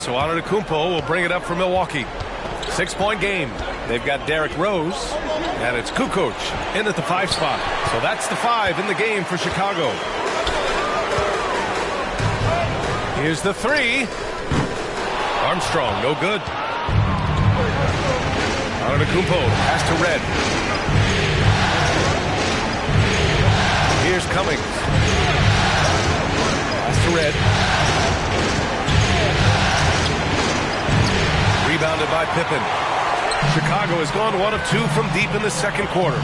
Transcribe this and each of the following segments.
So Antetokounmpo will bring it up for Milwaukee. 6-point game. They've got Derrick Rose, and it's Kukoc in at the 5 spot. So that's the 5 in the game for Chicago. Here's the 3. Armstrong, no good. Antetokounmpo pass to Red. Here's Cummings. Pass to Red. Rebounded by Pippen. Chicago has gone 1 of 2 from deep in the second quarter.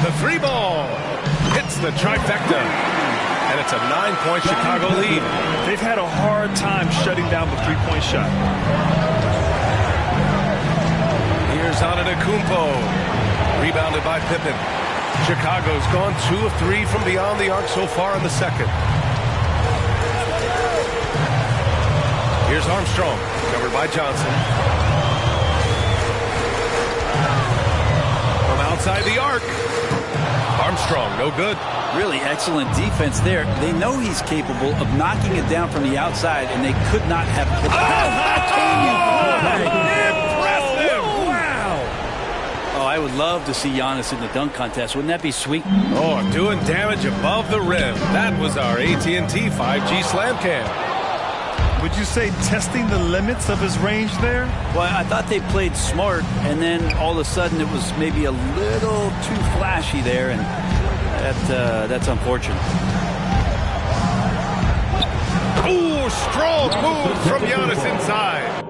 The 3 ball hits the trifecta, and it's a 9-point Chicago lead. They've had a hard time shutting down the 3-point shot. Here's Antetokounmpo, rebounded by Pippen. Chicago's gone 2 of 3 from beyond the arc so far in the second. Here's Armstrong, covered by Johnson. From outside the arc. Armstrong, no good. Really excellent defense there. They know he's capable of knocking it down from the outside, and they could not have. Impressive! Wow! Oh, I would love to see Giannis in the dunk contest. Wouldn't that be sweet? Oh, doing damage above the rim. That was our AT&T 5G Slam Cam. Would you say testing the limits of his range there? Well, I thought they played smart, and then all of a sudden it was maybe a little too flashy there, and that's unfortunate. Ooh, strong move from Giannis inside.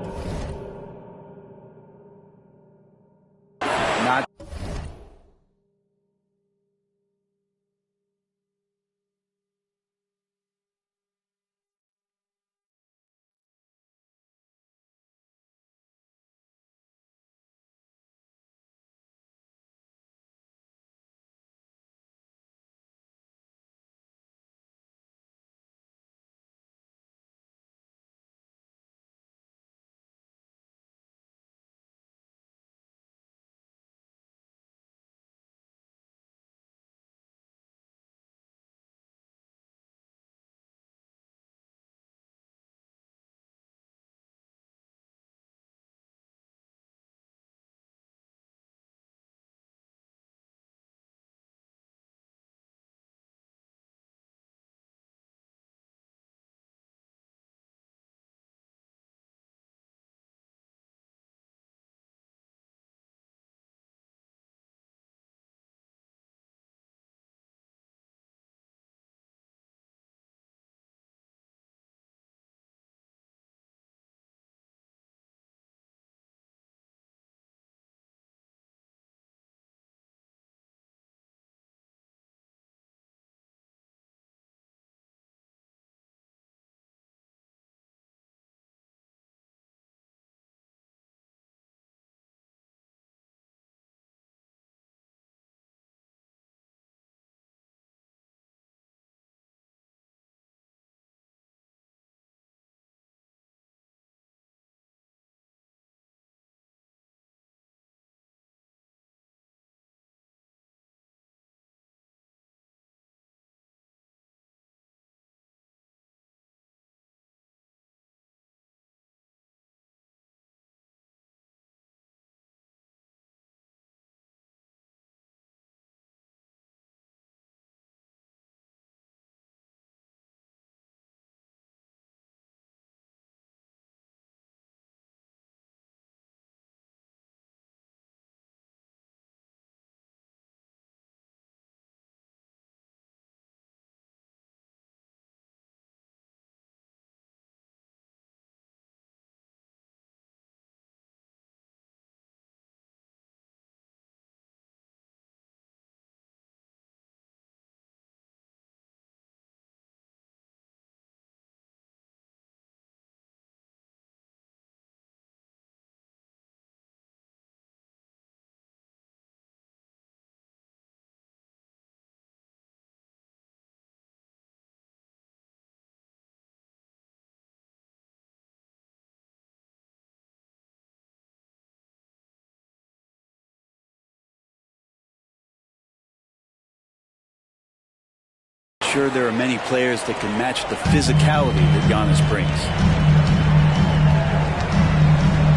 sure there are many players that can match the physicality that Giannis brings.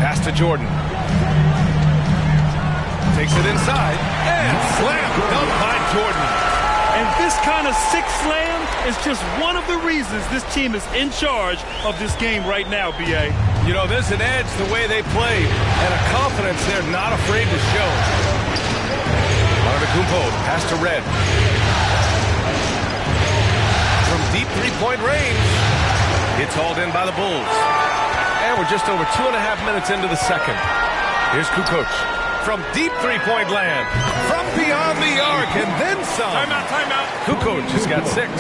Pass to Jordan. Takes it inside and slam dunk by Jordan. And this kind of six slam is just one of the reasons this team is in charge of this game right now, B.A. You know, there's an edge the way they play and a confidence they're not afraid to show. Antetokounmpo, pass to Red. From deep three-point range, it's hauled in by the Bulls. And we're just over 2.5 minutes into the second. Here's Kukoc. From deep three-point land, from beyond the arc, and then some. Timeout. Kukoc has got 6.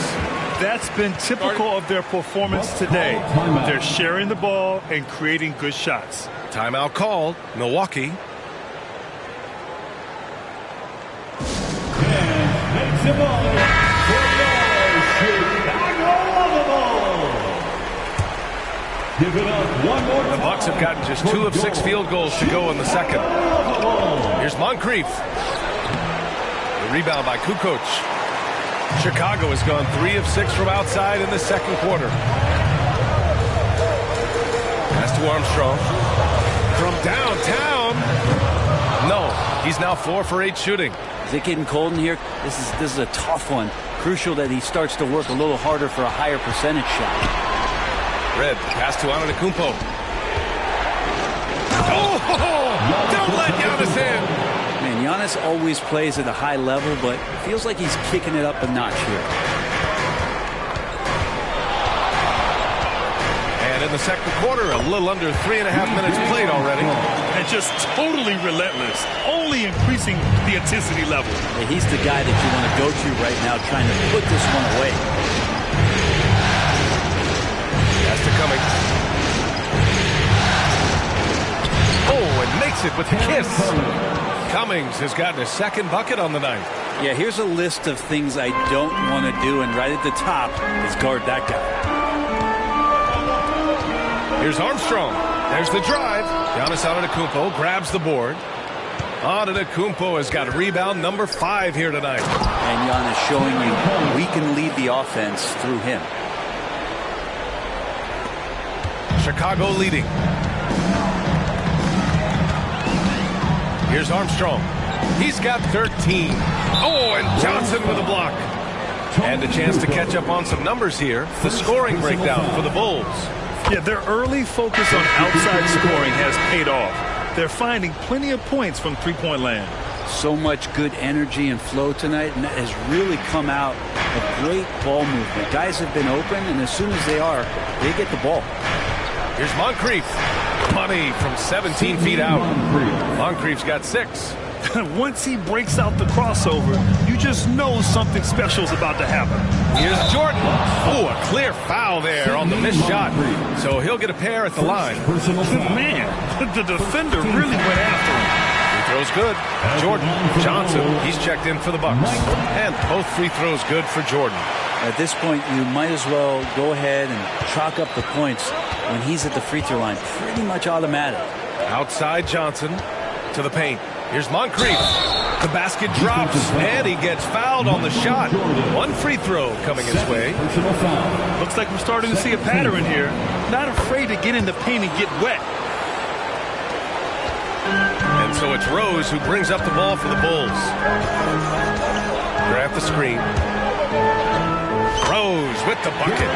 That's been typical of their performance today. They're sharing the ball and creating good shots. Timeout called. Milwaukee. The Bucks have gotten just 2 of 6 field goals to go in the second. Here's Moncrief. The rebound by Kukoc. Chicago has gone 3 of 6 from outside in the second quarter. Pass to Armstrong. From downtown. No, he's now 4 for 8 shooting. Is it getting cold in here? This is a tough one. Crucial that he starts to work a little harder for a higher percentage shot. Red, pass to Antetokounmpo. Oh, don't let Giannis in. Man, Giannis always plays at a high level, but it feels like he's kicking it up a notch here. And in the second quarter, a little under 3.5 minutes played already. And just totally relentless, only increasing the intensity level. Yeah, he's the guy that you want to go to right now, trying to put this one away. Pass to Cummings. Oh, and makes it with the kiss. Cummings has gotten his second bucket on the night. Yeah, here's a list of things I don't want to do, and right at the top is guard that guy. Here's Armstrong. There's the drive. Giannis Antetokounmpo grabs the board. Antetokounmpo has got rebound number 5 here tonight. And Giannis showing you we can lead the offense through him. Chicago leading. Here's Armstrong. He's got 13. Oh, and Johnson with a block. And a chance to catch up on some numbers here. The scoring breakdown for the Bulls. Yeah, their early focus on outside scoring has paid off. They're finding plenty of points from three-point land. So much good energy and flow tonight, and that has really come out of great ball movement. Guys have been open, and as soon as they are, they get the ball. Here's Moncrief. Money from 17 feet out. Moncrief's got 6. Once he breaks out the crossover, you just know something special is about to happen. Here's Jordan. Oh, a clear foul there on the missed shot. So he'll get a pair at the line. Man, the defender really went after him. Free throw's good. Jordan. Johnson, he's checked in for the Bucks. And both free throws good for Jordan. At this point, you might as well go ahead and chalk up the points when he's at the free throw line. Pretty much automatic. Outside Johnson to the paint. Here's Moncrief. The basket drops, and he gets fouled on the shot. 1 free throw coming his way. Looks like we're starting to see a pattern here. Not afraid to get in the paint and get wet. And so it's Rose who brings up the ball for the Bulls. Grab the screen. Rose with the bucket.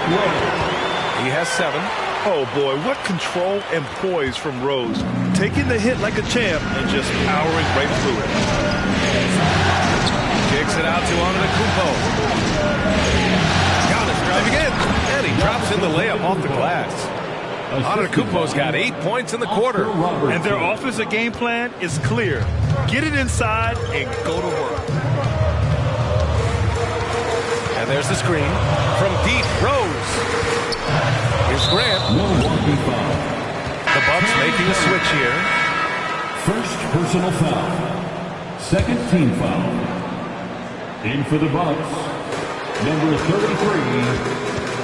He has 7. Oh, boy, what control and poise from Rose. Taking the hit like a champ and just powering right through it. Kicks it out to Antetokounmpo. Giannis driving in, and he drops in the layup off the glass. Antetokounmpo's got 8 points in the quarter. And their offensive game plan is clear. Get it inside and go to work. And there's the screen. From deep, Rose. Here's Grant. The Bucks making a switch here. First personal foul. Second team foul. In for the Bucks, number 33,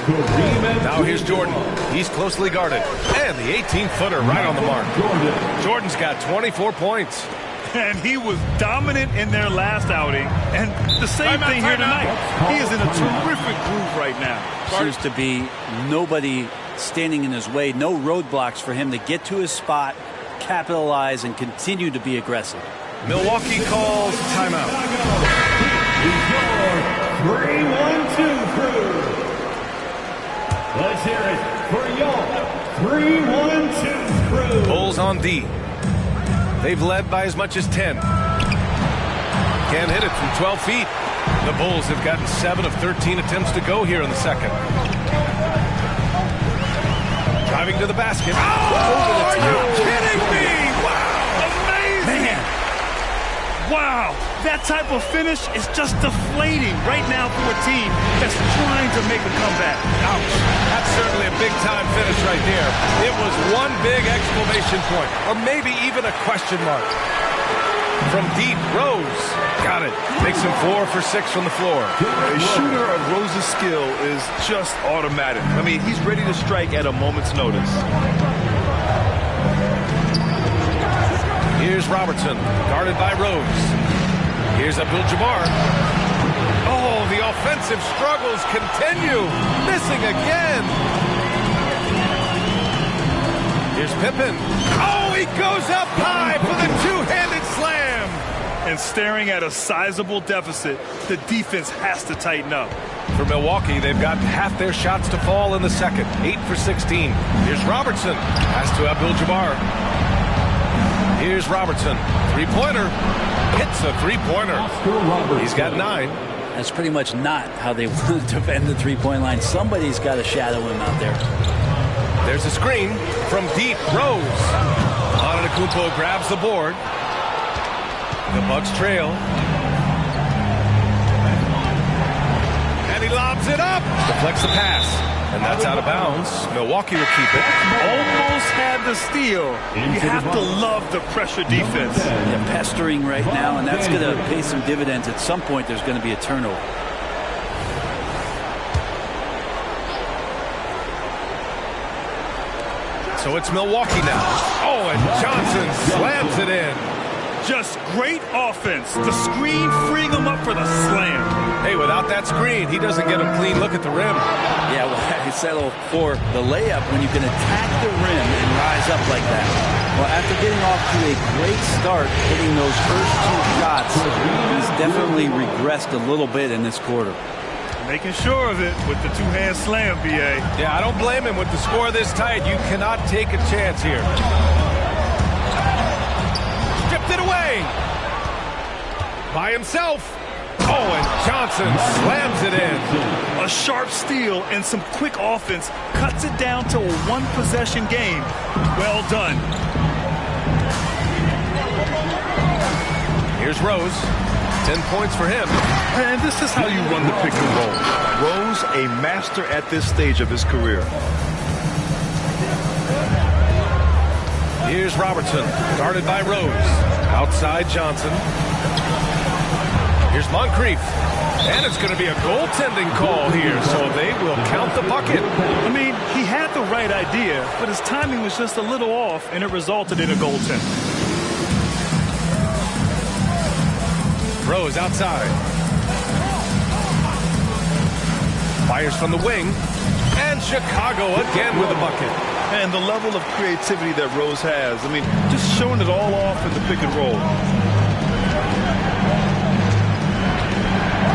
Kareem. Now here's Jordan. He's closely guarded. And the 18-footer right on the mark. Jordan's got 24 points. And he was dominant in their last outing. And the same thing here tonight. He is in a terrific groove right now. Seems to be nobody standing in his way. No roadblocks for him to get to his spot, capitalize, and continue to be aggressive. Milwaukee calls timeout. 3-1-2 crew. Let's hear it for your 3-1-2 crew. Bulls on D. They've led by as much as 10. Can't hit it from 12 feet. The Bulls have gotten 7 of 13 attempts to go here in the second. Driving to the basket. Oh, are you kidding me? Wow. Amazing. Man. Wow. That type of finish is just deflating right now for a team that's trying to make a comeback. Ouch. That's certainly a big-time finish right there. It was one big exclamation point, or maybe even a question mark. From deep, Rose got it. Makes him 4 for 6 from the floor. A shooter of Rose's skill is just automatic. I mean, he's ready to strike at a moment's notice. Here's Robertson, guarded by Rose. Here's Abdul-Jabbar. Oh, the offensive struggles continue. Missing again. Here's Pippen. Oh, he goes up high for the two-handed slam. And staring at a sizable deficit, the defense has to tighten up. For Milwaukee, they've got half their shots to fall in the second. 8 for 16. Here's Robertson. Pass to Abdul-Jabbar. Here's Robertson. Three-pointer. Hits a three-pointer. He's got 9. That's pretty much not how they want to defend the three-point line. Somebody's got to shadow him out there. There's a screen from deep. Rose. Antetokounmpo grabs the board. The Bucks trail. And he lobs it up. Deflects the pass. And that's out of bounds. Milwaukee will keep it. Almost had the steal. You have to love the pressure defense. They're pestering right now, and that's going to pay some dividends. At some point, there's going to be a turnover. So it's Milwaukee now. Oh, and Johnson slams it in. Just great offense. The screen freeing him up for the slam. Hey, without that screen, he doesn't get a clean look at the rim. Yeah, well, I settle for the layup when you can attack the rim and rise up like that. Well, after getting off to a great start, hitting those first 2 shots, he's definitely regressed a little bit in this quarter. Making sure of it with the two-hand slam, B.A. Yeah, I don't blame him with the score this tight. You cannot take a chance here. Stripped it away. By himself. Oh, and Johnson slams it in. A sharp steal and some quick offense cuts it down to a one-possession game. Well done. Here's Rose. 10 points for him. And this is how you run the pick and roll. Rose, a master at this stage of his career. Here's Robertson, guarded by Rose. Outside Johnson. Here's Moncrief. And it's going to be a goaltending call here, so they will count the bucket. I mean, he had the right idea, but his timing was just a little off, and it resulted in a goaltend. Rose outside. Fires from the wing. And Chicago again with the bucket. And the level of creativity that Rose has. I mean, just showing it all off in the pick and roll.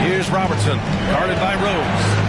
Here's Robertson, guarded by Rose.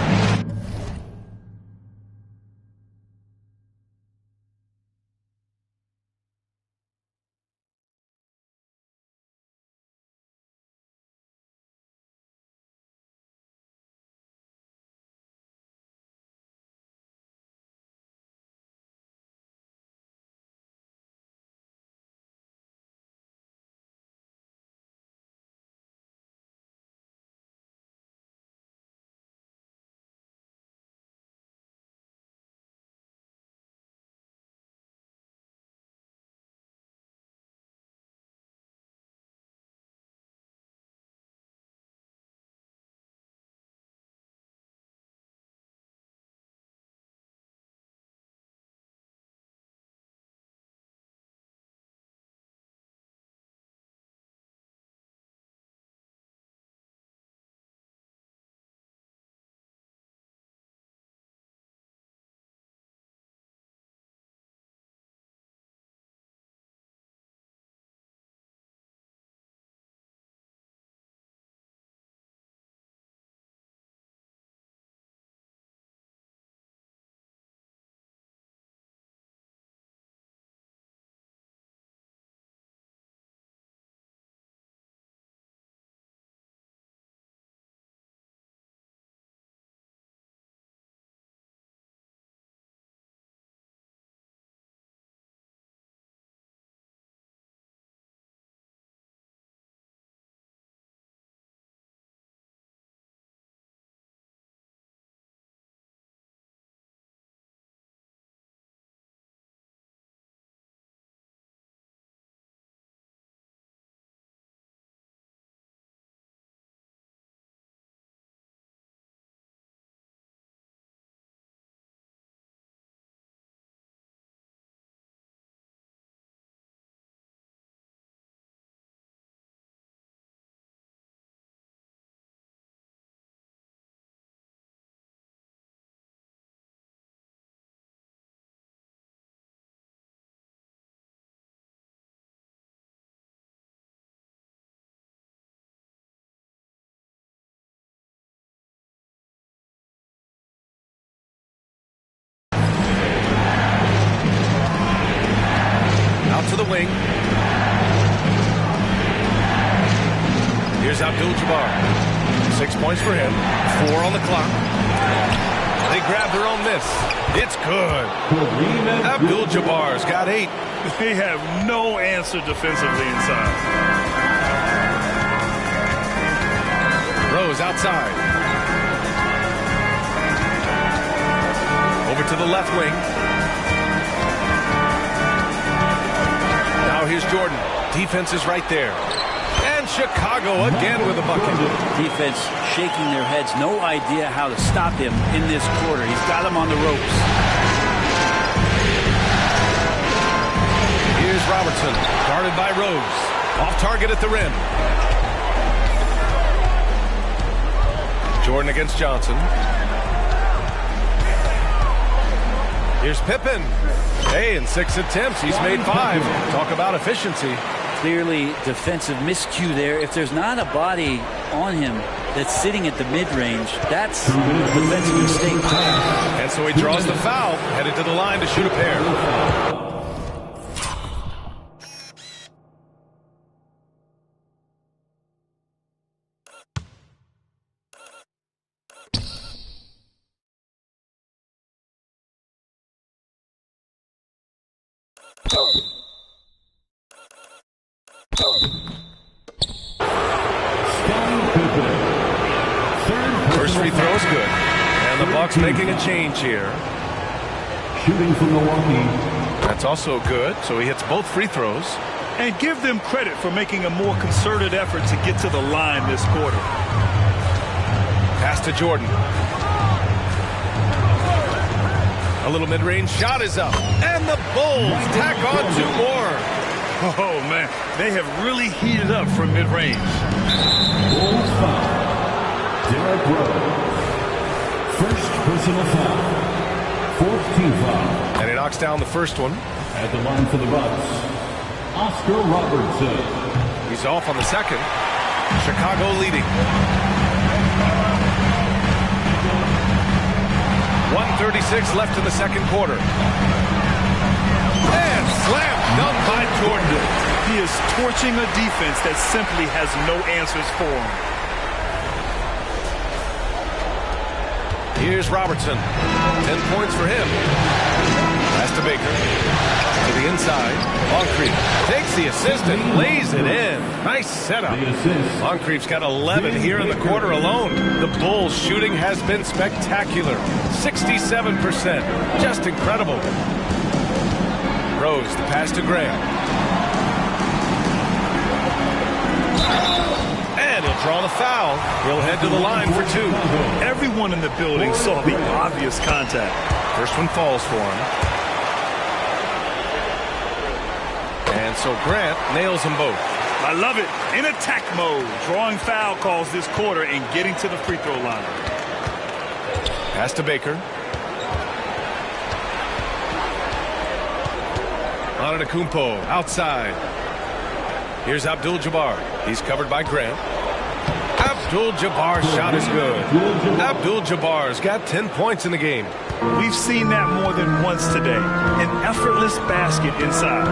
Abdul-Jabbar. 6 points for him. 4 on the clock. They grab their own miss. It's good. Abdul-Jabbar's got 8. They have no answer defensively inside. Rose outside. Over to the left wing. Now here's Jordan. Defense is right there. And Chicago again with a bucket. Defense shaking their heads. No idea how to stop him in this quarter. He's got him on the ropes. Here's Robertson, guarded by Rose. Off target at the rim. Jordan against Johnson. Here's Pippen. Hey, in 6 attempts, he's made 5. Talk about efficiency. Clearly defensive miscue there. If there's not a body on him that's sitting at the mid-range, that's a defensive mistake. And so he draws the foul, headed to the line to shoot a pair. First free throw is good. And the Bucks making a change here. Shooting from Milwaukee. That's also good. So he hits both free throws. And give them credit for making a more concerted effort to get to the line this quarter. Pass to Jordan. A little mid-range shot is up. And the Bulls tack on 2 more. Oh, man. They have really heated up from mid-range. Bulls foul. Derrick Rose. First personal foul. 4th team foul. And he knocks down the first one. At the line for the Bucks, Oscar Robertson. He's off on the second. Chicago leading. 1:36 left in the second quarter. And slam dunk by Jordan. He is torching a defense that simply has no answers for him. Here's Robertson. 10 points for him. Pass to Baker. To the inside. Moncrief takes the assist and lays it in. Nice setup. Moncrief's got 11 here in the quarter alone. The Bulls' shooting has been spectacular. 67%. Just incredible. Rose, the pass to Graham. And he'll draw the foul. He'll head to the line for 2. Everyone in the building saw the obvious contact. First one falls for him. And so Grant nails them both. I love it. In attack mode. Drawing foul calls this quarter and getting to the free throw line. Pass to Baker. Antetokounmpo outside. Here's Abdul-Jabbar. He's covered by Grant. Abdul-Jabbar's shot is good. Abdul-Jabbar's got 10 points in the game. We've seen that more than once today. An effortless basket inside.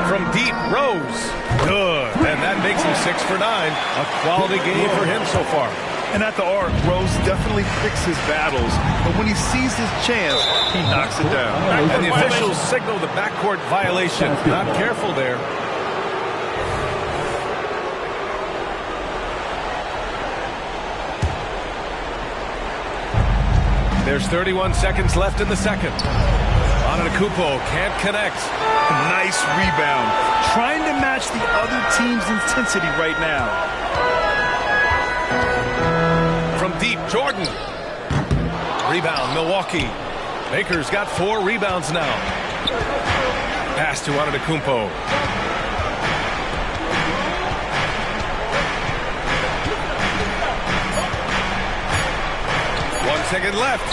From deep, Rose. Good. And that makes him 6 for 9. A quality game for him so far. And at the arc, Rose definitely picks his battles. But when he sees his chance, he knocks it down. And the officials signal the backcourt violation. Not careful there. There's 31 seconds left in the second. Antetokounmpo can't connect. Nice rebound. Trying to match the other team's intensity right now. From deep, Jordan. Rebound, Milwaukee. Baker's got 4 rebounds now. Pass to Antetokounmpo. 1 second left.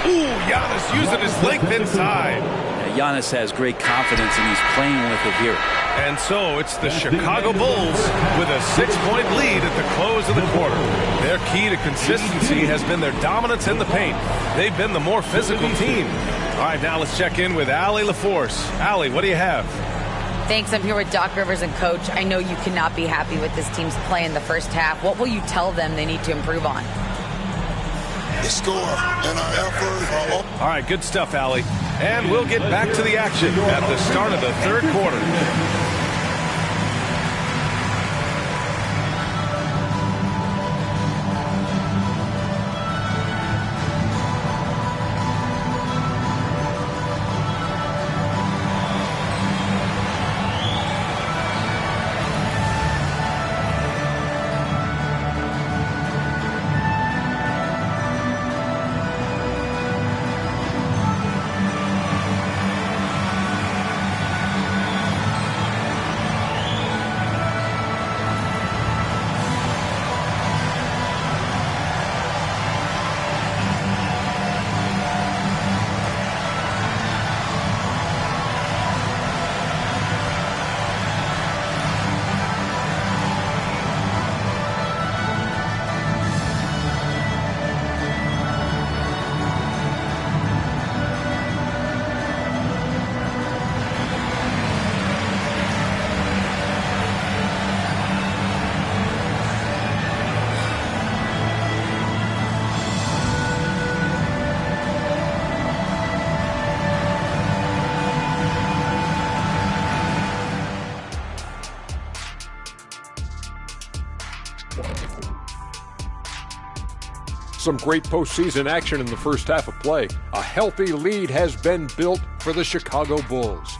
Ooh, Giannis using his length inside. Yeah, Giannis has great confidence and he's playing with it here. And so it's the Chicago Bulls with a 6-point lead at the close of the quarter. Their key to consistency has been their dominance in the paint. They've been the more physical team. All right, now let's check in with Allie LaForce. Allie, what do you have? Thanks. I'm here with Doc Rivers and Coach. I know you cannot be happy with this team's play in the first half. What will you tell them they need to improve on? The score and our effort. All right, good stuff, Allie. And we'll get back to the action at the start of the third quarter. Some great postseason action in the first half of play. A healthy lead has been built for the Chicago Bulls.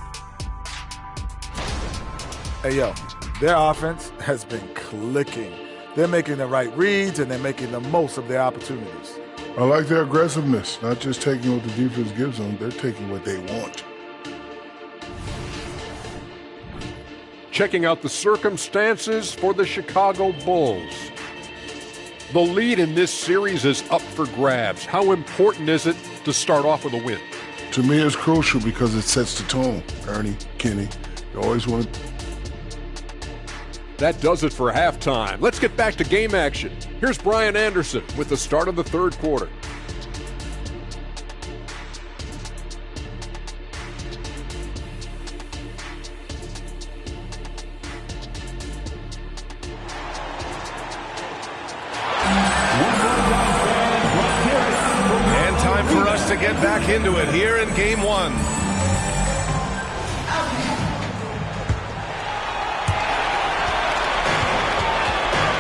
Hey, yo, their offense has been clicking. They're making the right reads, and they're making the most of their opportunities. I like their aggressiveness, not just taking what the defense gives them, they're taking what they want. Checking out the circumstances for the Chicago Bulls. The lead in this series is up for grabs. How important is it to start off with a win? To me, it's crucial because it sets the tone. Ernie, Kenny, you always want to... That does it for halftime. Let's get back to game action. Here's Brian Anderson with the start of the third quarter. And time for us to get back into it here in game one.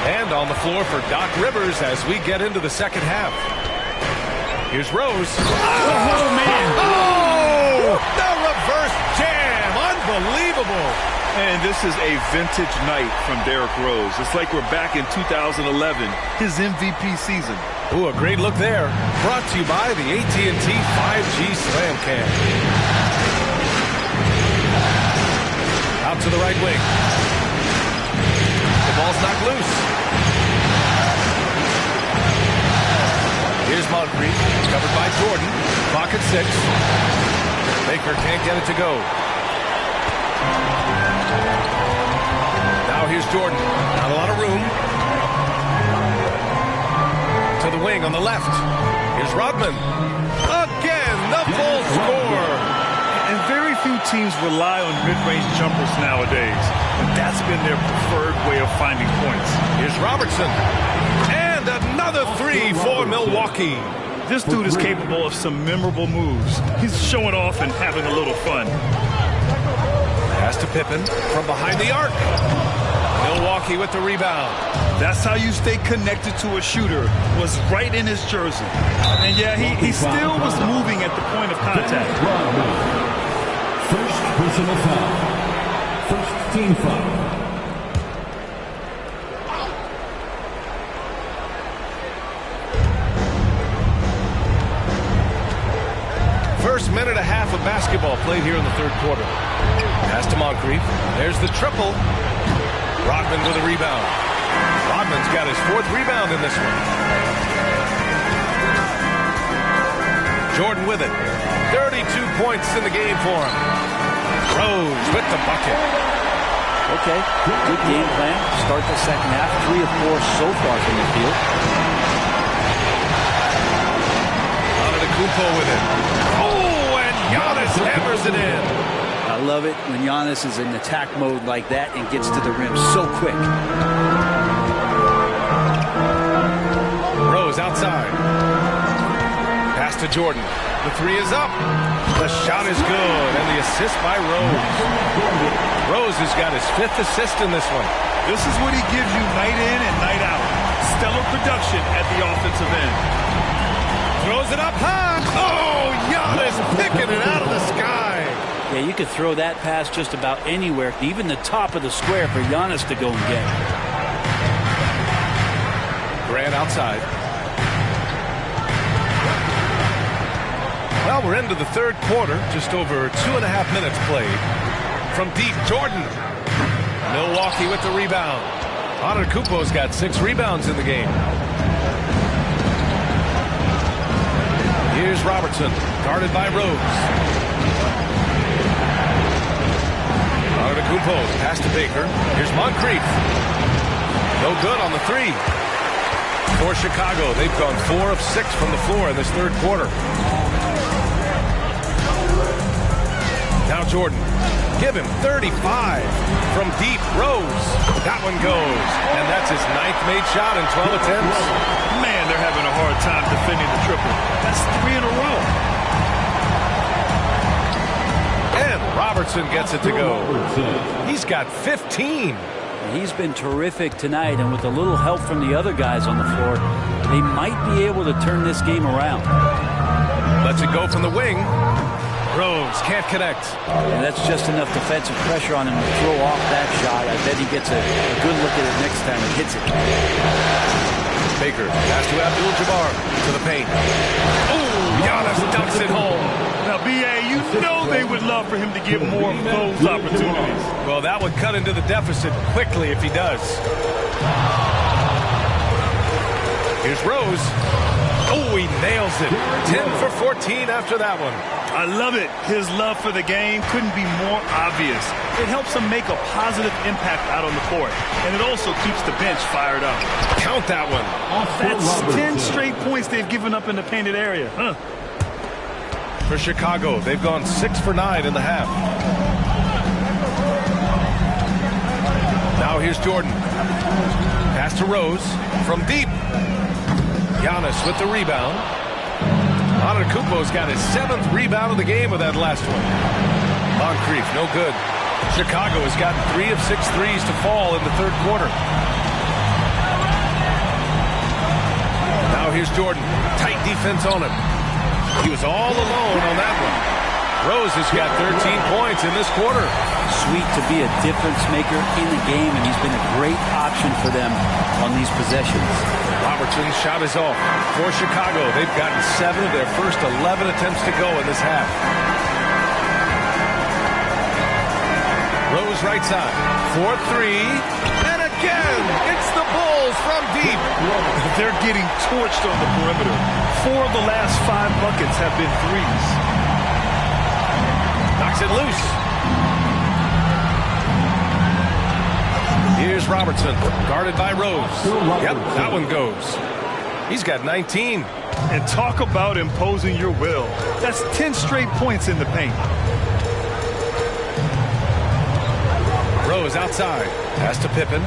And on the floor for Doc Rivers as we get into the second half. Here's Rose. Oh, man. Oh! The reverse jam. Unbelievable. And this is a vintage night from Derrick Rose. It's like we're back in 2011, his MVP season. Ooh, a great look there. Brought to you by the AT&T 5G Slam Cam. Out to the right wing. The ball's knocked loose. Here's Moncrief, covered by Jordan. Clock at 6. Baker can't get it to go. Now here's Jordan. Not a lot of room. To the wing on the left. Here's Rodman. Again, the full score. And very few teams rely on mid-range jumpers nowadays, but that's been their preferred way of finding points. Here's Robertson. And another three for Milwaukee. This dude is capable of some memorable moves. He's showing off and having a little fun. Pass to Pippen from behind the arc. Milwaukee with the rebound. That's how you stay connected to a shooter, was right in his jersey. And yeah, he still was moving at the point of contact. First personal foul. First team foul. First minute and a half of basketball played here in the third quarter. Pass to Moncrief. There's the triple. Rodman with a rebound. Rodman's got his fourth rebound in this one. Jordan with it. 32 points in the game for him. Rose with the bucket. Okay, good game plan. Start the second half. 3 of 4 so far from the field. Antetokounmpo with it. Oh, and Giannis hammers it in. I I love it when Giannis is in attack mode like that and gets to the rim so quick. Rose outside. Pass to Jordan. The three is up. The shot is good, and the assist by Rose. Rose has got his 5th assist in this one. This is what he gives you night in and night out. Stellar production at the offensive end. Throws it up high. Oh, Giannis picking it out of the sky. Yeah, you could throw that pass just about anywhere, even the top of the square for Giannis to go and get. Grant outside. Well, we're into the 3rd quarter, just over 2.5 minutes played. From deep, Jordan. Milwaukee with the rebound. Antetokounmpo's got 6 rebounds in the game. Here's Robertson, guarded by Rose. Antetokounmpo, pass to Baker. Here's Moncrief. No good on the 3. For Chicago, they've gone 4 of 6 from the floor in this 3rd quarter. Now Jordan, give him 35 from deep. Rose, that one goes, and that's his 9th made shot in 12 attempts. Man, they're having a hard time defending the triple. That's 3 in a row. And Robertson gets it to go. He's got 15. He's been terrific tonight, and with a little help from the other guys on the floor, they might be able to turn this game around. Lets it go from the wing. Rose can't connect. And that's just enough defensive pressure on him to throw off that shot. I bet he gets a good look at it next time and hits it. Baker pass to Abdul-Jabbar to the paint. Oh, Giannis dunks it home. Now, B.A., you know they would love for him to get more of those opportunities. Well, that would cut into the deficit quickly if he does. Here's Rose. Oh, he nails it. 10 for 14 after that one. I love it. His love for the game couldn't be more obvious. It helps him make a positive impact out on the court, and it also keeps the bench fired up. Count that one. That's 10 straight points they've given up in the painted area. For Chicago, they've gone 6 for 9 in the half. Now here's Jordan. Pass to Rose from deep. Giannis with the rebound. Antetokounmpo's got his 7th rebound of the game with that last one. Moncrief, no good. Chicago has gotten 3 of 6 threes to fall in the 3rd quarter. Now here's Jordan. Tight defense on him. He was all alone on that one. Rose has got 13 points in this quarter. Sweet to be a difference maker in the game, and he's been a great option for them on these possessions. Robertson's shot is off. For Chicago, they've gotten 7 of their first 11 attempts to go in this half. Rose right side. 4-3. And again, it's the Bulls from deep. They're getting torched on the perimeter. 4 of the last 5 buckets have been threes. Knocks it loose. Here's Robertson, guarded by Rose. Yep, that one goes. He's got 19. And talk about imposing your will. That's 10 straight points in the paint. Rose outside. Pass to Pippen.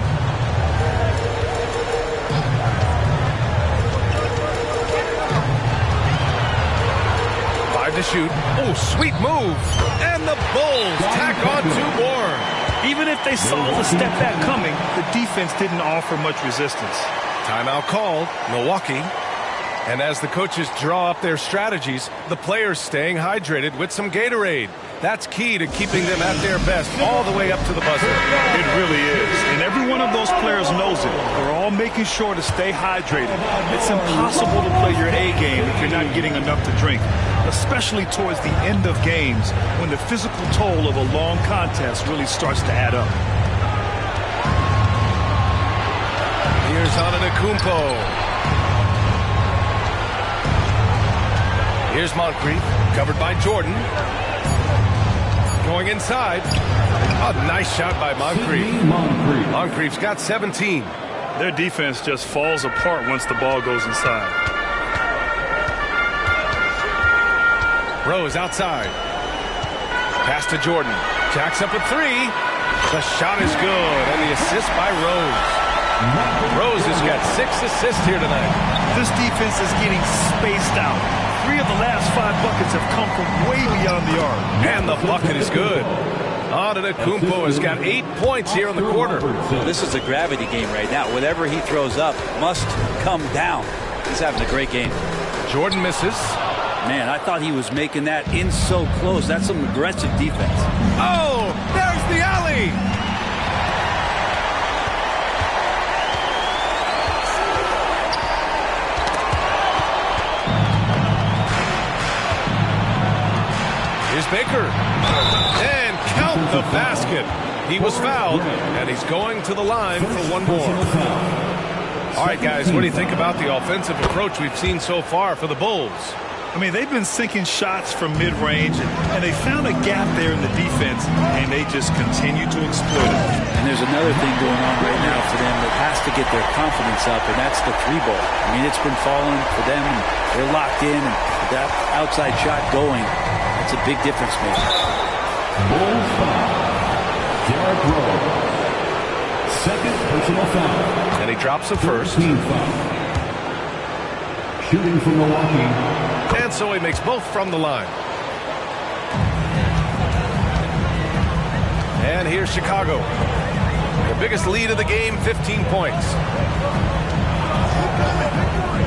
To shoot. Oh, sweet move. And the Bulls tack on 2 more. Even if they saw the step back coming, the defense didn't offer much resistance. Timeout called. Milwaukee. And as the coaches draw up their strategies, the players staying hydrated with some Gatorade. That's key to keeping them at their best all the way up to the buzzer. It really is. And every one of those players knows it. They're all making sure to stay hydrated. It's impossible to play your A game if you're not getting enough to drink, especially towards the end of games when the physical toll of a long contest really starts to add up. Here's Antetokounmpo. Here's Moncrief, covered by Jordan. Going inside. A nice shot by Moncrief. Moncrief's got 17. Their defense just falls apart once the ball goes inside. Rose outside. Pass to Jordan. Jacks up a three. The shot is good, and the assist by Rose. Rose has got 6 assists here tonight. This defense is getting spaced out. 3 of the last 5 buckets have come from way beyond the arc. And the bucket is good. Antetokounmpo has got 8 points here in the quarter. This is a gravity game right now. Whatever he throws up must come down. He's having a great game. Jordan misses. Man, I thought he was making that in so close. That's some aggressive defense. Oh, there's the alley. Here's Baker. And count the basket. He was fouled, and he's going to the line for one more. All right, guys, what do you think about the offensive approach we've seen so far for the Bulls? I mean, they've been sinking shots from mid-range, and they found a gap there in the defense, and they just continue to exploit it. And there's another thing going on right now for them that has to get their confidence up, and that's the 3-ball. I mean, it's been falling for them, and they're locked in, and that outside shot going, that's a big difference maker. Bulls foul. Derrick Rose. Second personal foul. And he drops the first. Team foul. Shooting from Milwaukee. And so he makes both from the line. And here's Chicago. The biggest lead of the game, 15 points.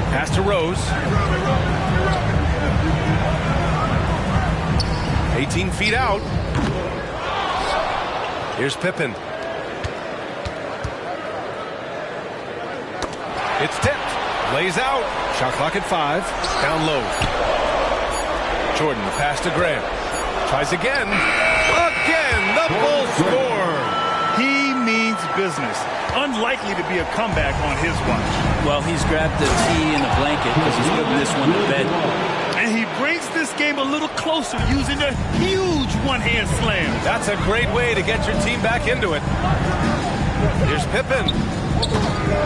Pass to Rose. 18 feet out. Here's Pippen. It's tipped. Lays out. Shot clock at 5. Down low. Jordan, the pass to Graham. Tries again. Again, the Bulls score. He means business. Unlikely to be a comeback on his watch. Well, he's grabbed the tee and the blanket because he's putting this one to bed. And he brings this game a little closer using a huge one-hand slam. That's a great way to get your team back into it. Here's Pippen.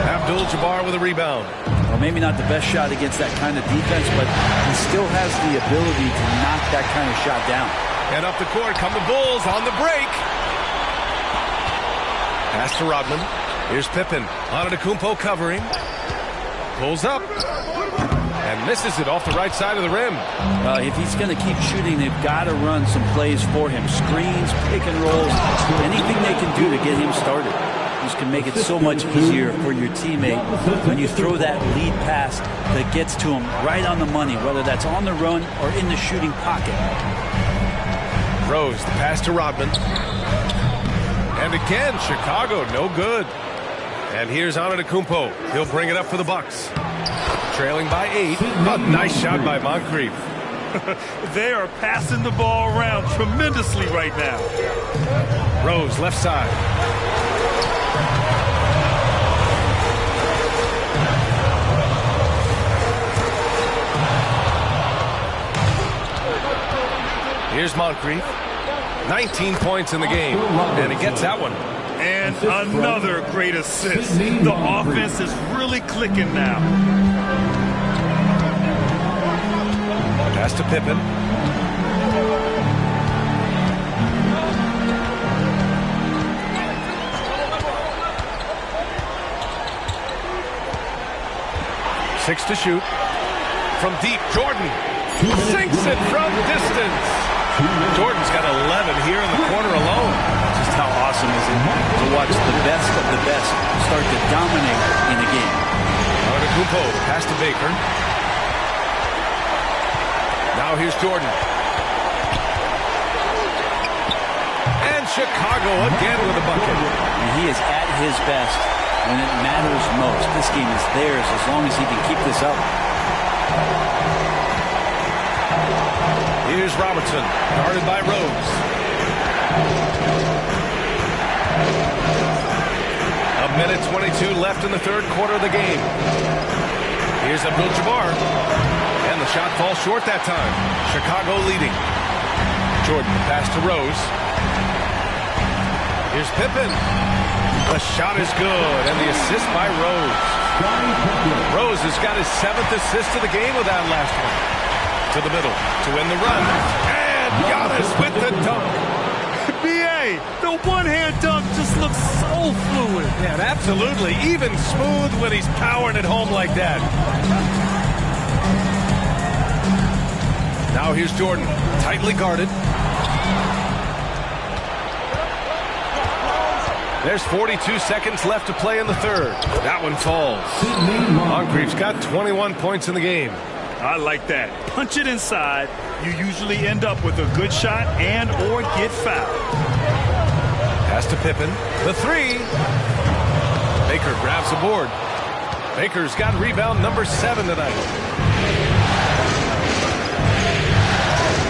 Abdul-Jabbar with a rebound. Well, maybe not the best shot against that kind of defense, but he still has the ability to knock that kind of shot down. And up the court come the Bulls on the break. Pass to Rodman. Here's Pippen. Antetokounmpo covering. Pulls up. And misses it off the right side of the rim. If he's going to keep shooting, they've got to run some plays for him. Screens, pick and rolls, anything they can do to get him started. This can make it so much easier for your teammate when you throw that lead pass that gets to him right on the money, whether that's on the run or in the shooting pocket. Rose, the pass to Rodman. And again, Chicago, no good. And here's Antetokounmpo. He'll bring it up for the Bucks. Trailing by 8. A nice shot by Moncrief. They are passing the ball around tremendously right now. Rose, left side. Here's Moncrief. 19 points in the game. And he gets that one. And another great assist. The offense is really clicking now. Pass to Pippen. Six to shoot. From deep, Jordan sinks it from distance. Jordan's got 11 here in the quarter alone. Just how awesome is it to watch the best of the best start to dominate in a game. Antetokounmpo, pass to Baker. Now here's Jordan. And Chicago again with a bucket. And he is at his best when it matters most. This game is theirs as long as he can keep this up. Here's Robertson, guarded by Rose. A minute 22 left in the third quarter of the game. Here's Abdul-Jabbar. And the shot falls short that time. Chicago leading. Jordan, pass to Rose. Here's Pippen. The shot is good, and the assist by Rose. Rose has got his 7th assist of the game with that last one. To the middle to win the run. And Giannis with the dunk. BS. way. The one-hand dunk just looks so fluid. Yeah, absolutely. Even smooth when he's powering it home like that. Now here's Jordan, tightly guarded. There's 42 seconds left to play in the third. That one falls. Moncrief's got 21 points in the game. I like that. Punch it inside. You usually end up with a good shot and or get fouled. Pass to Pippen. The three. Baker grabs the board. Baker's got rebound number 7 tonight.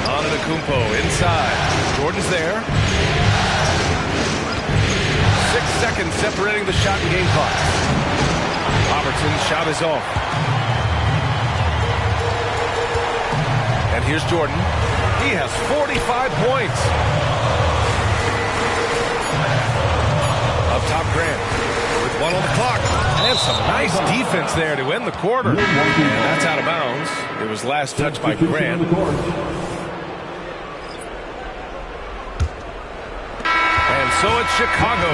Antetokounmpo inside. Jordan's there. 6 seconds separating the shot and game clock. Robertson's shot is off. And here's Jordan. He has 45 points. Up top, Grant with 1 on the clock. And some nice defense there to end the quarter. And that's out of bounds. It was last touched by Grant. So it's Chicago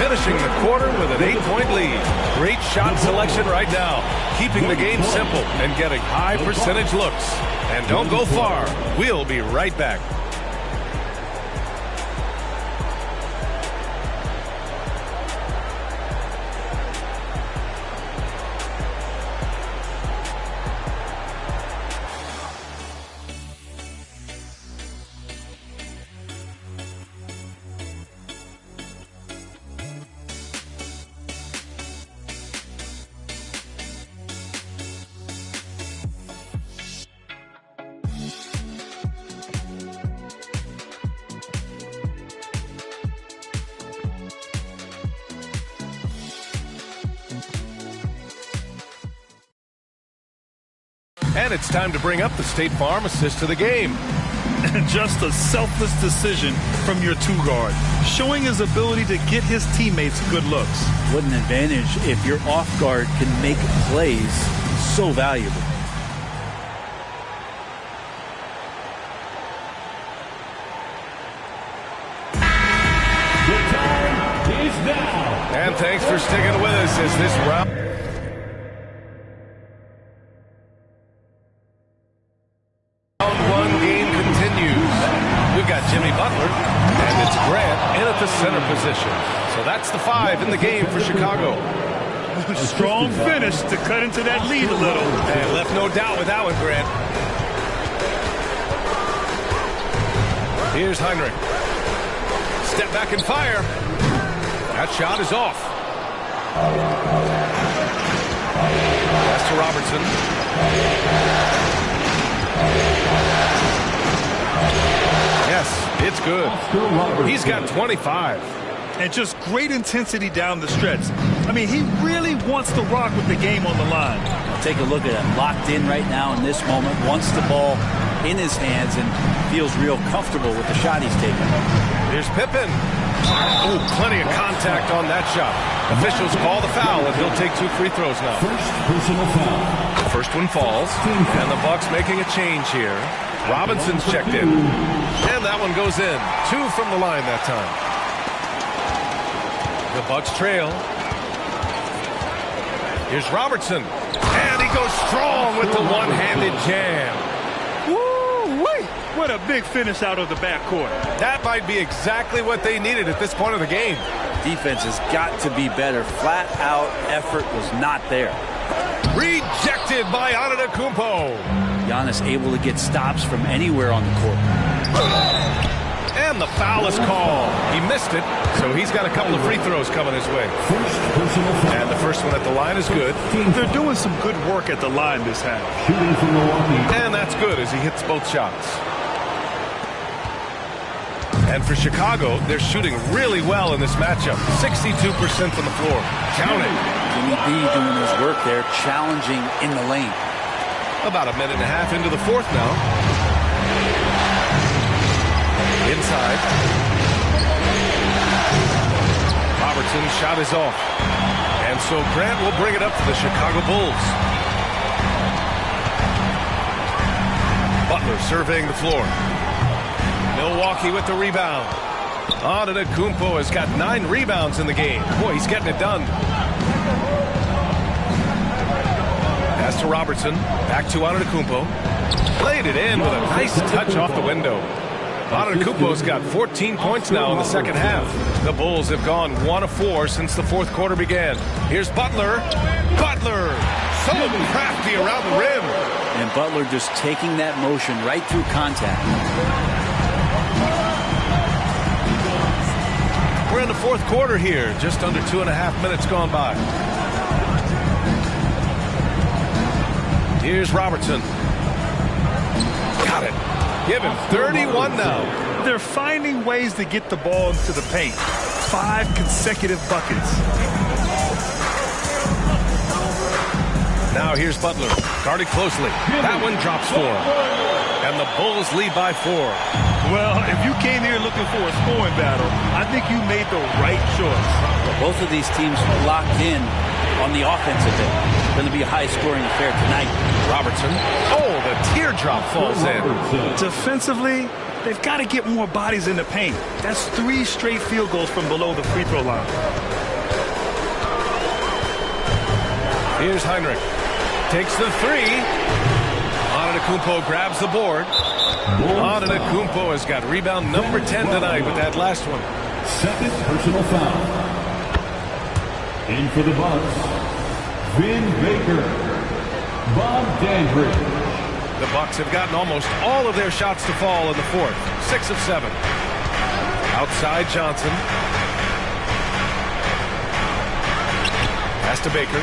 finishing the quarter with an 8-point lead. Great shot selection right now, keeping the game simple and getting high percentage looks. And don't go far. We'll be right back. And it's time to bring up the State Farm assist to the game. Just a selfless decision from your two-guard, showing his ability to get his teammates good looks. What an advantage if your off-guard can make plays so valuable. The time is now. And thanks for sticking with us as this round. Jimmy Butler, and it's Grant in at the center position. So that's the 5 in the game for Chicago. Strong finish to cut into that lead a little. And left no doubt with that one, Grant. Here's Heinrich. Step back and fire. That shot is off. Pass to Robertson. Yes, it's good. He's got 25. And just great intensity down the stretch. I mean, he really wants to rock with the game on the line. Take a look at him. Locked in right now in this moment. Wants the ball in his hands and feels real comfortable with the shot he's taking. Here's Pippen. Oh, plenty of contact on that shot. Officials call the foul, and he'll take 2 free throws now. First personal foul. The first one falls, and the Bucks making a change here. Robinson's checked in, and that one goes in. 2 from the line that time. The Bucks trail. Here's Robertson, and he goes strong with the one-handed jam. Woo-wee! What a big finish out of the backcourt. That might be exactly what they needed at this point of the game. Defense has got to be better. Flat-out effort was not there. Rejected by Antetokounmpo. Giannis able to get stops from anywhere on the court. And the foul is called. He missed it, so he's got a couple of free throws coming his way. First personal foul. And the first one at the line is good. They're doing some good work at the line this half. Shooting from Milwaukee. And that's good as he hits both shots. And for Chicago, they're shooting really well in this matchup. 62% from the floor. Count it. Jimmy B doing his work there, challenging in the lane. About a minute and a half into the fourth now. Inside. Robertson's shot is off. And so Grant will bring it up to the Chicago Bulls. Butler surveying the floor. Milwaukee with the rebound. Antetokounmpo has got 9 rebounds in the game. Boy, he's getting it done. Pass to Robertson. Back to Antetokounmpo. Played it in with a nice touch off the window. Antetokounmpo's got 14 points now in the second half. The Bulls have gone 1 of 4 since the fourth quarter began. Here's Butler. Butler! So crafty around the rim. And Butler just taking that motion right through contact. We're in the fourth quarter here. Just under 2.5 minutes gone by. Here's Robertson. Got it. Give him 31 now. They're finding ways to get the ball into the paint. 5 consecutive buckets. Now here's Butler. Guarded closely. That one drops 4. And the Bulls lead by 4. Well, if you came here looking for a scoring battle, I think you made the right choice. Both of these teams locked in on the offensive end. It's going to be a high-scoring affair tonight. Robertson. Oh, the teardrop falls in. Defensively, they've got to get more bodies in the paint. That's 3 straight field goals from below the free throw line. Here's Heinrich. Takes the 3. Antetokounmpo grabs the board. Antetokounmpo has got rebound number 10 tonight with that last one. Second personal foul. In for the Bucks, Vin Baker, Bob Dandridge. The Bucks have gotten almost all of their shots to fall in the fourth. 6 of 7. Outside Johnson. Pass to Baker.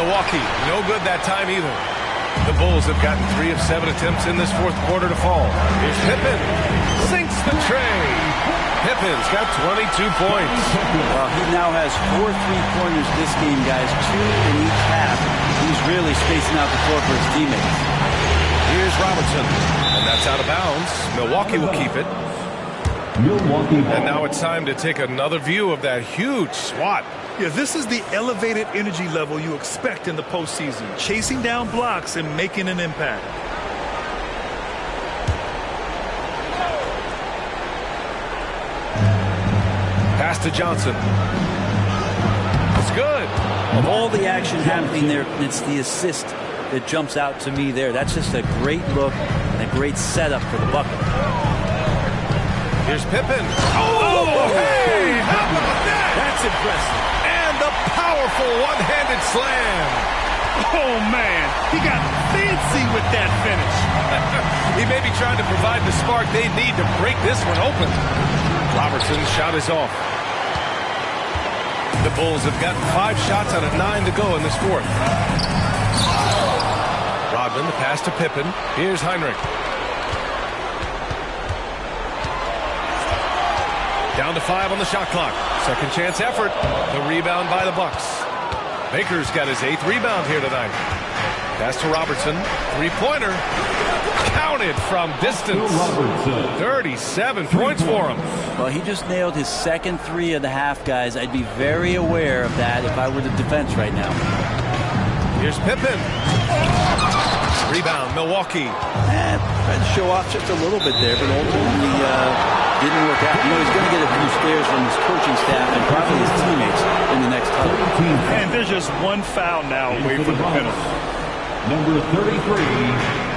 Milwaukee, no good that time either. The Bulls have gotten 3 of 7 attempts in this fourth quarter to fall. Here's Pippen. Sinks the tray. Pippen's got 22 points. He now has 4 3-pointers this game, guys. 2 in each half. He's really spacing out the floor for his teammates. Here's Robertson. And that's out of bounds. Milwaukee will keep it. And now it's time to take another view of that huge swat. Yeah, this is the elevated energy level you expect in the postseason. Chasing down blocks and making an impact. Pass to Johnson. It's good. Of all the action happening there, it's the assist that jumps out to me there. That's just a great look and a great setup for the bucket. Here's Pippen. Oh, hey! How about that? That's impressive. And the powerful one-handed slam. Oh, man. He got fancy with that finish. He may be trying to provide the spark they need to break this one open. Robertson's shot is off. The Bulls have gotten 5 shots out of 9 to go in this fourth. Rodman, the pass to Pippen. Here's Heinrich. Down to 5 on the shot clock. Second chance effort. The rebound by the Bucks. Baker's got his 8th rebound here tonight. Pass to Robertson. 3-pointer. Counted from distance. 37 points for him. Well, he just nailed his second 3 of the half, guys. I'd be very aware of that if I were the defense right now. Here's Pippen. Rebound, Milwaukee. Tried to show off just a little bit there, but ultimately didn't work out. You know, he's going to get a few stares from his coaching staff and probably his teammates in the next huddle. And there's just one foul now away from the penalty. Number 33.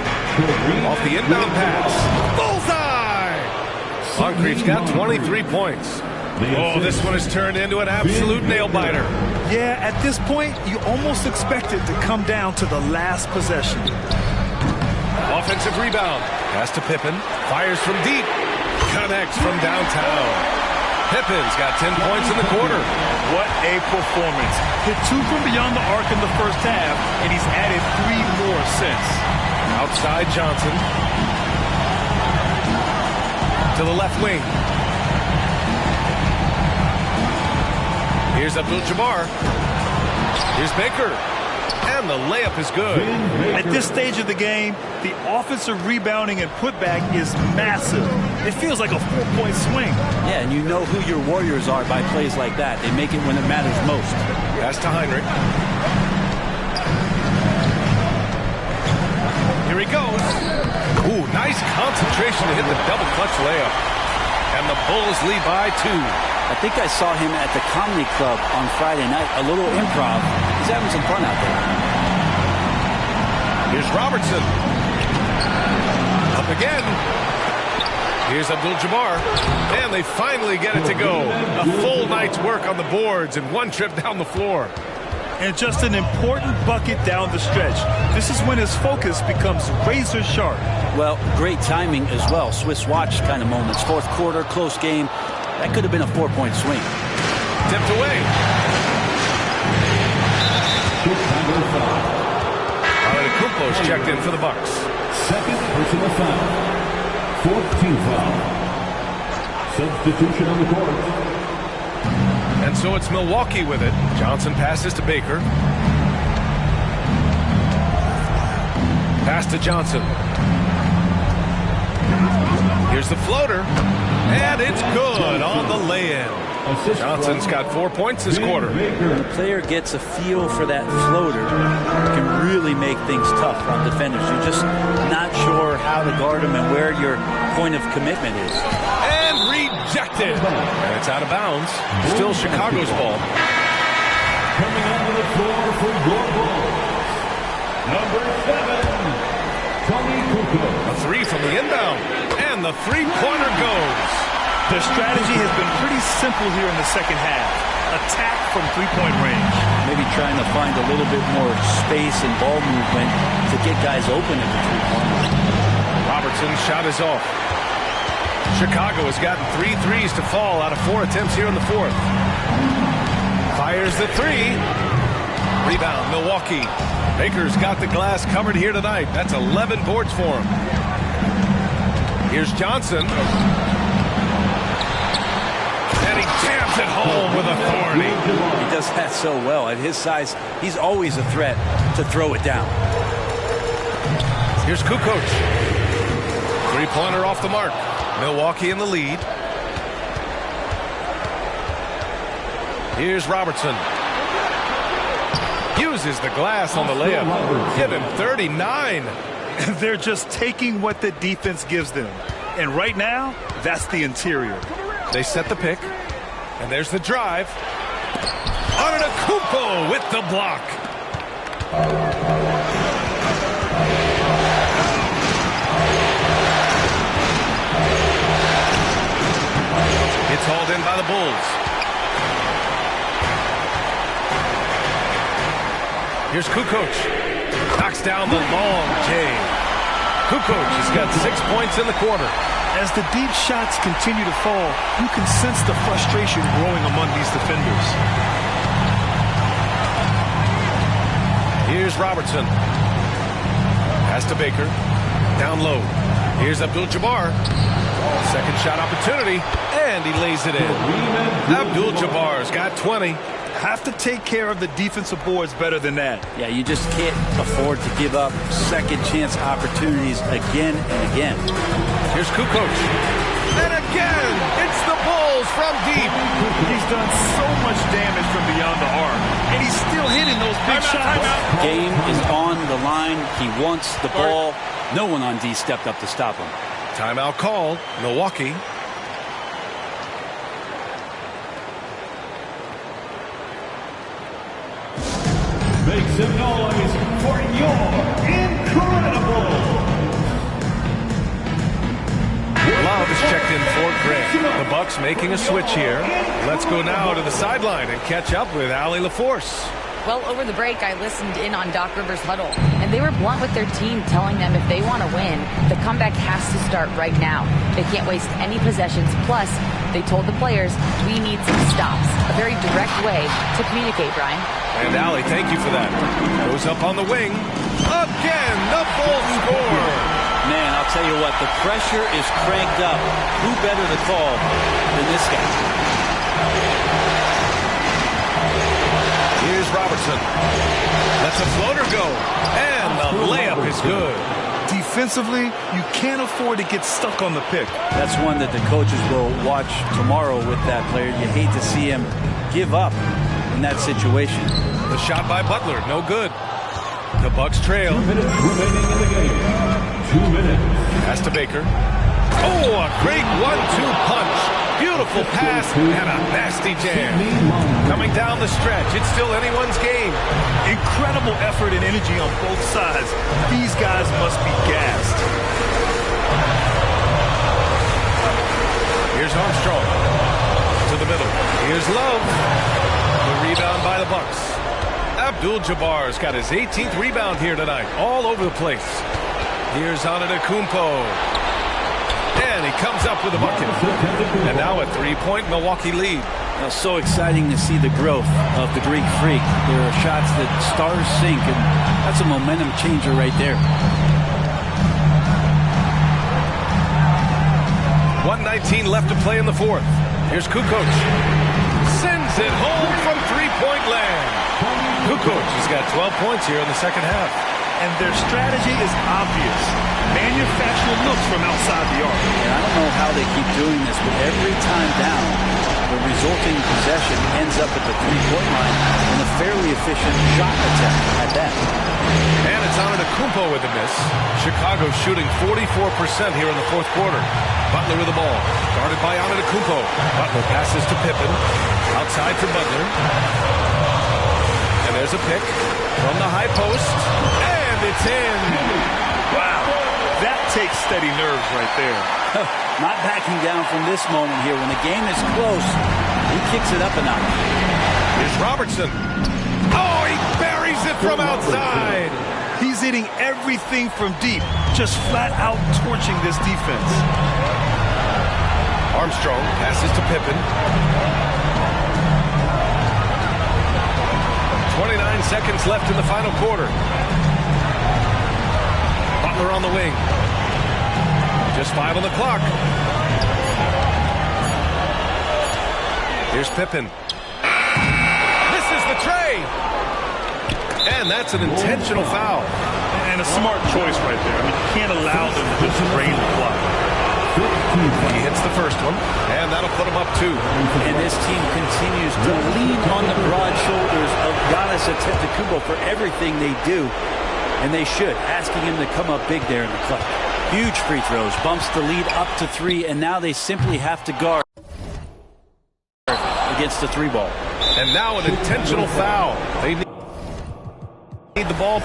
Off the inbound pass. Bullseye! Moncrief's got 23 points. Oh, this one has turned into an absolute nail-biter. Yeah, at this point, you almost expect it to come down to the last possession. Offensive rebound. Pass to Pippen. Fires from deep. Connects from downtown. Pippen's got 10 points in the quarter. What a performance. Hit 2 from beyond the arc in the first half, and he's added 3 more since. Outside Johnson. To the left wing. Here's Abdul-Jabbar. Here's Baker. And the layup is good. At this stage of the game, the offensive rebounding and putback is massive. It feels like a 4-point swing. Yeah, and you know who your Warriors are by plays like that. They make it when it matters most. Pass to Heinrich. Here he goes. Ooh, nice concentration to hit the double clutch layup. and the Bulls lead by 2. I think I saw him at the Comedy Club on Friday night. A little improv. He's having some fun out there. Here's Robertson. Up again. Here's Abdul-Jabbar. And they finally get it to go. A full night's work on the boards and one trip down the floor. And just an important bucket down the stretch. This is when his focus becomes razor sharp. Well, great timing as well. Swiss watch kind of moments. Fourth quarter, close game. That could have been a 4-point swing. Tipped away. Antetokounmpo's checked in for the Bucks. Second personal foul. 4th team foul. Substitution on the court. And so it's Milwaukee with it. Johnson passes to Baker. Pass to Johnson. Here's the floater. And it's good on the lay-in. Johnson's got 4 points this quarter. When a player gets a feel for that floater, it can really make things tough on defenders. You're just not sure how to guard them and where your point of commitment is. And rejected. And it's out of bounds. Still Chicago's ball. Coming onto the floor for your Bulls. Number 7, Tony Kukoc. A three from the inbound. And the three-pointer goes. The strategy has been pretty simple here in the second half. Attack from three-point range. Maybe trying to find a little bit more space and ball movement to get guys open at the three-point. Robertson's shot is off. Chicago has gotten 3 threes to fall out of 4 attempts here in the fourth. Fires the three. Rebound, Milwaukee. Baker's got the glass covered here tonight. That's 11 boards for him. Here's Johnson. And he jams it home with authority. He does that so well. At his size, he's always a threat to throw it down. Here's Kukoc. Three-pointer off the mark. Milwaukee in the lead. Here's Robertson. Uses the glass on the layup. Give him 39. They're just taking what the defense gives them. And right now, that's the interior. They set the pick. And there's the drive. Antetokounmpo with the block. It's hauled in by the Bulls. Here's Kukoc. Knocks down the long J. Kukoc has got 6 points in the quarter. As the deep shots continue to fall, you can sense the frustration growing among these defenders. Here's Robertson. Pass to Baker. Down low. Here's Abdul-Jabbar. Second shot opportunity, and he lays it in. Abdul-Jabbar's got 20. Have to take care of the defensive boards better than that. Yeah, you just can't afford to give up second chance opportunities again and again. Here's Kukoc. And again, it's the Bulls from deep. He's done so much damage from beyond the arc, and he's still hitting those big shots. Game is on the line. He wants the ball. No one on D stepped up to stop him. Timeout called. Milwaukee. Make some noise for your incredible. Love is checked in for Greg. The Bucks making a switch here. Let's go now to the sideline and catch up with Allie LaForce. Well, over the break, I listened in on Doc Rivers' huddle, and they were blunt with their team, telling them if they want to win, the comeback has to start right now. They can't waste any possessions. Plus, they told the players, we need some stops. A very direct way to communicate, Brian. And Allie, thank you for that. Goes up on the wing. Again, the Bulls score. Man, I'll tell you what, the pressure is cranked up. Who better to call than this guy? Here's Robertson. Lets a floater go. And the layup is good. Defensively, you can't afford to get stuck on the pick. That's one that the coaches will watch tomorrow with that player. You hate to see him give up in that situation. The shot by Butler, no good. The Bucks trail. 2 minutes remaining in the game. 2 minutes. Pass to Baker. Oh, a great 1-2 punch. Beautiful pass and a nasty jam. Coming down the stretch, it's still anyone's game. Incredible effort and energy on both sides. These guys must be gassed. Here's Armstrong to the middle. Here's Love. The rebound by the Bucks. Abdul-Jabbar's got his 18th rebound here tonight. All over the place. Here's Antetokounmpo. And he comes up with a bucket. And now a three-point Milwaukee lead. Well, so exciting to see the growth of the Greek Freak. There are shots that stars sink, and that's a momentum changer right there. 1:19 left to play in the fourth. Here's Kukoc. Sends it home from three-point land. Kukoc has got 12 points here in the second half. And their strategy is obvious. Manufacture looks from outside the arc. And I don't know how they keep doing this, but every time down, the resulting possession ends up at the three-point line in a fairly efficient shot attempt at that. And it's Antetokounmpo with the miss. Chicago shooting 44% here in the fourth quarter. Butler with the ball. Guarded by Antetokounmpo. Butler passes to Pippen. Outside for Butler. And there's a pick from the high post. And it's in. Wow. That takes steady nerves right there. Not backing down from this moment here. When the game is close, he kicks it up a notch. Here's Robertson. Oh, he buries it from outside. He's hitting everything from deep, just flat out torching this defense. Armstrong passes to Pippen. 29 seconds left in the final quarter. Butler on the wing. Just 5 on the clock. Here's Pippen. Misses the tray. And that's an intentional foul. And a smart choice right there. I mean, you can't allow them to just drain the clock. He hits the first one, and that'll put him up 2. And this team continues to lean on the broad shoulders of Giannis Antetokounmpo for everything they do. And they should, asking him to come up big there in the clutch. Huge free throws, bumps the lead up to 3, and now they simply have to guard against the 3 ball. And now an intentional foul. They need the ball